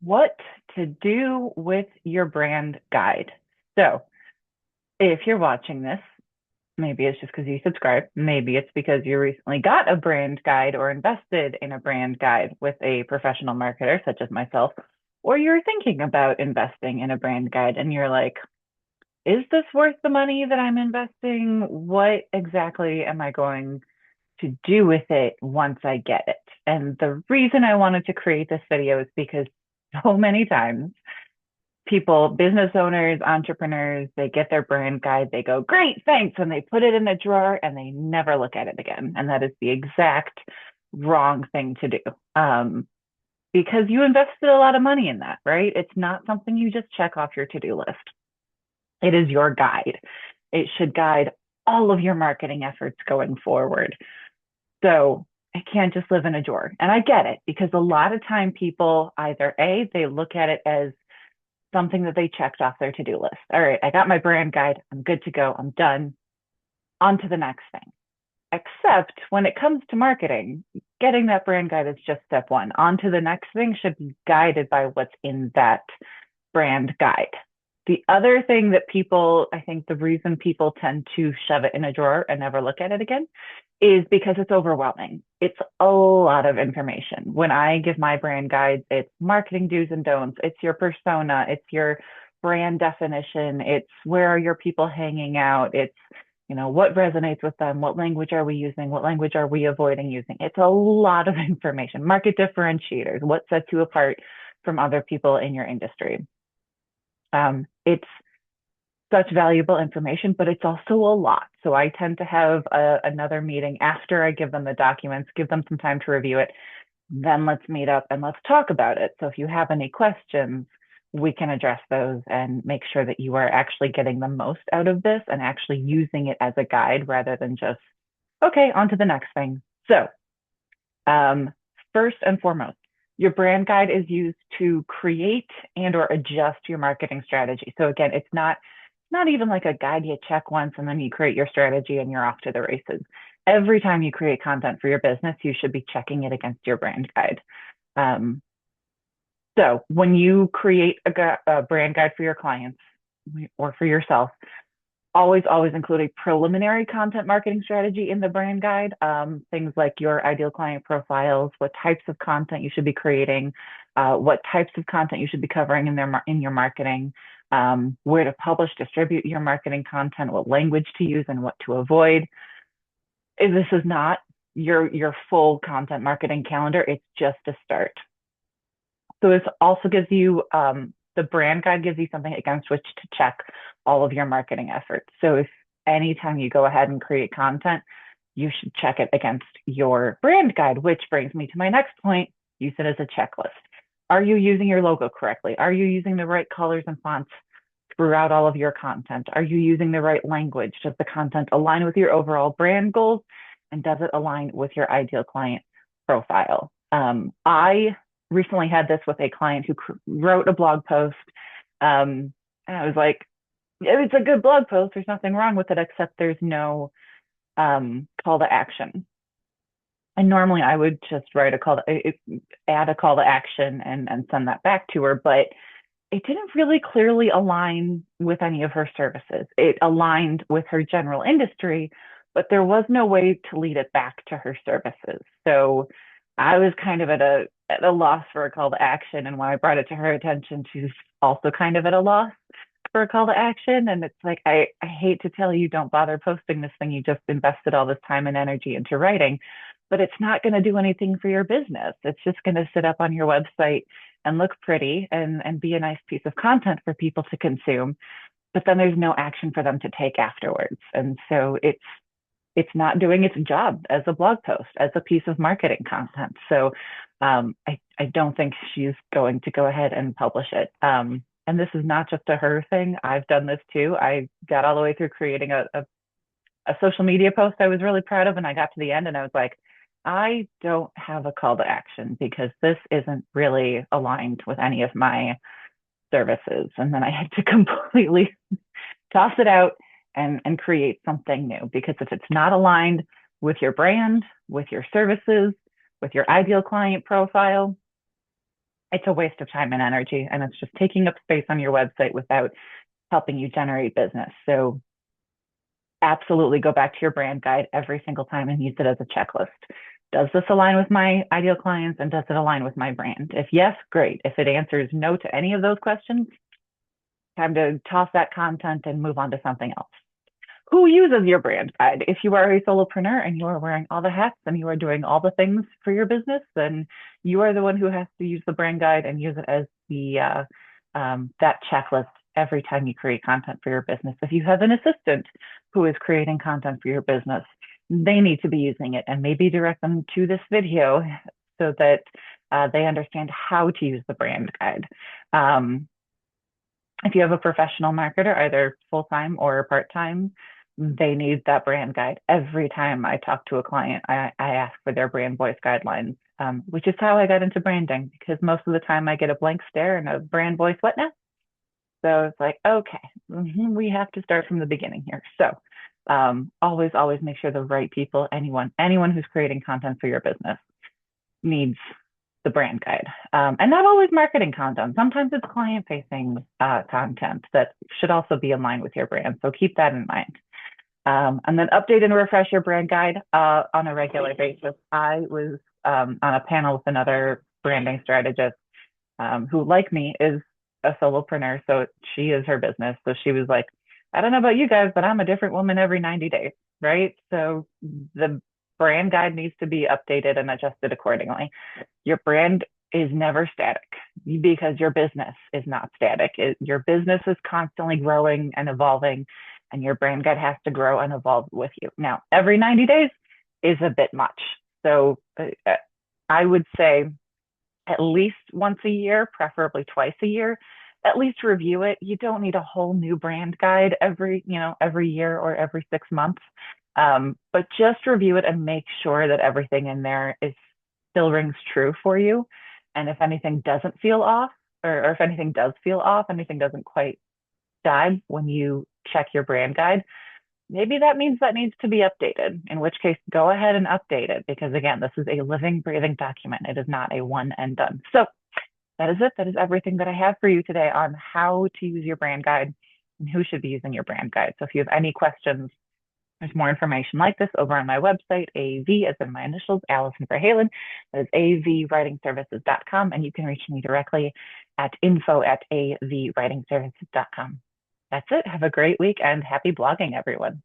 what to do with your brand guide. So, if you're watching this, maybe it's just because you subscribe. Maybe it's because you recently got a brand guide or invested in a brand guide with a professional marketer such as myself, or you're thinking about investing in a brand guide and you're like, is this worth the money that I'm investing? What exactly am I going to do with it once I get it? And the reason I wanted to create this video is because so many times people, business owners, entrepreneurs, they get their brand guide, they go, great, thanks, and they put it in a drawer and they never look at it again. And that is the exact wrong thing to do. Because you invested a lot of money in that, right? It's not something you just check off your to-do list. It is your guide. It should guide all of your marketing efforts going forward. So it can't just live in a drawer. And I get it because a lot of time people either A, they look at it as something that they checked off their to-do list. All right, I got my brand guide. I'm good to go. I'm done. On to the next thing. Except when it comes to marketing, getting that brand guide is just step one. On to the next thing should be guided by what's in that brand guide. The other thing that people, I think the reason people tend to shove it in a drawer and never look at it again is because it's overwhelming. It's a lot of information. When I give my brand guides, it's marketing do's and don'ts, it's your persona, it's your brand definition, it's where are your people hanging out, it's what resonates with them, what language are we using, what language are we avoiding using. It's a lot of information. Market differentiators, what sets you apart from other people in your industry. It's such valuable information, but it's also a lot. So I tend to have another meeting after I give them the documents, give them some time to review it. Then let's meet up and let's talk about it. So if you have any questions, we can address those and make sure that you are actually getting the most out of this and actually using it as a guide rather than just, okay, on to the next thing. So first and foremost, your brand guide is used to create and or adjust your marketing strategy. So again, it's not even like a guide you check once and then you create your strategy and you're off to the races. Every time you create content for your business, you should be checking it against your brand guide. So when you create a brand guide for your clients or for yourself, always include a preliminary content marketing strategy in the brand guide. Things like your ideal client profiles, what types of content you should be creating, what types of content you should be covering in your marketing, where to publish, distribute your marketing content, what language to use, and what to avoid. If this is not your full content marketing calendar, it's just a start. So this also gives you the brand guide gives you something against which to check all of your marketing efforts. So if anytime you go ahead and create content, you should check it against your brand guide, which brings me to my next point. Use it as a checklist. Are you using your logo correctly? Are you using the right colors and fonts throughout all of your content? Are you using the right language? Does the content align with your overall brand goals? And does it align with your ideal client profile? I recently had this with a client who wrote a blog post. And I was like, it's a good blog post. There's nothing wrong with it, except there's no call to action. And normally I would just write add a call to action and send that back to her. But it didn't really clearly align with any of her services. It aligned with her general industry, but there was no way to lead it back to her services. So I was kind of at a loss for a call to action. And when I brought it to her attention, she was also kind of at a loss for a call to action. And it's like, I hate to tell you, don't bother posting this thing you just invested all this time and energy into writing, but it's not going to do anything for your business. It's just going to sit up on your website and look pretty and be a nice piece of content for people to consume. But then there's no action for them to take afterwards. And so it's not doing its job as a blog post, as a piece of marketing content. So I don't think she's going to go ahead and publish it. And this is not just a her thing. I've done this too. I got all the way through creating a social media post I was really proud of, and I got to the end and I was like, I don't have a call to action because this isn't really aligned with any of my services. And then I had to completely toss it out and create something new, because if it's not aligned with your brand, with your services, with your ideal client profile, it's a waste of time and energy, and it's just taking up space on your website without helping you generate business. So absolutely go back to your brand guide every single time and use it as a checklist. Does this align with my ideal clients and does it align with my brand? If yes, great. If it answers no to any of those questions, time to toss that content and move on to something else. Who uses your brand guide? If you are a solopreneur and you are wearing all the hats and you are doing all the things for your business, then you are the one who has to use the brand guide and use it as the that checklist every time you create content for your business. If you have an assistant who is creating content for your business, they need to be using it, and maybe direct them to this video so that they understand how to use the brand guide. If you have a professional marketer, either full-time or part-time, they need that brand guide. Every time I talk to a client, I ask for their brand voice guidelines, which is how I got into branding, because most of the time I get a blank stare and a brand voice, what now? So it's like, okay, we have to start from the beginning here. So always make sure the right people, anyone who's creating content for your business needs the brand guide. And not always marketing content. Sometimes it's client facing content that should also be in line with your brand. So keep that in mind. And then update and refresh your brand guide on a regular basis. I was on a panel with another branding strategist who, like me, is a solopreneur. So she is her business. So she was like, I don't know about you guys, but I'm a different woman every 90 days, right? So the brand guide needs to be updated and adjusted accordingly. Your brand is never static because your business is not static. Your business is constantly growing and evolving, and your brand guide has to grow and evolve with you. Now, every 90 days is a bit much. So I would say at least once a year, preferably twice a year, at least review it. You don't need a whole new brand guide every year or every 6 months. But just review it and make sure that everything in there still rings true for you. And if anything doesn't feel off, or if anything does feel off, anything doesn't quite jive when you check your brand guide, maybe that means that needs to be updated, in which case go ahead and update it, because again, this is a living, breathing document. It is not a one and done. So that is it. That is everything that I have for you today on how to use your brand guide and who should be using your brand guide. So if you have any questions, there's more information like this over on my website, AV as in my initials, Allison Verhalen. That is avwritingservices.com, and you can reach me directly at info@avwritingservices.com. That's it. Have a great week and happy blogging, everyone.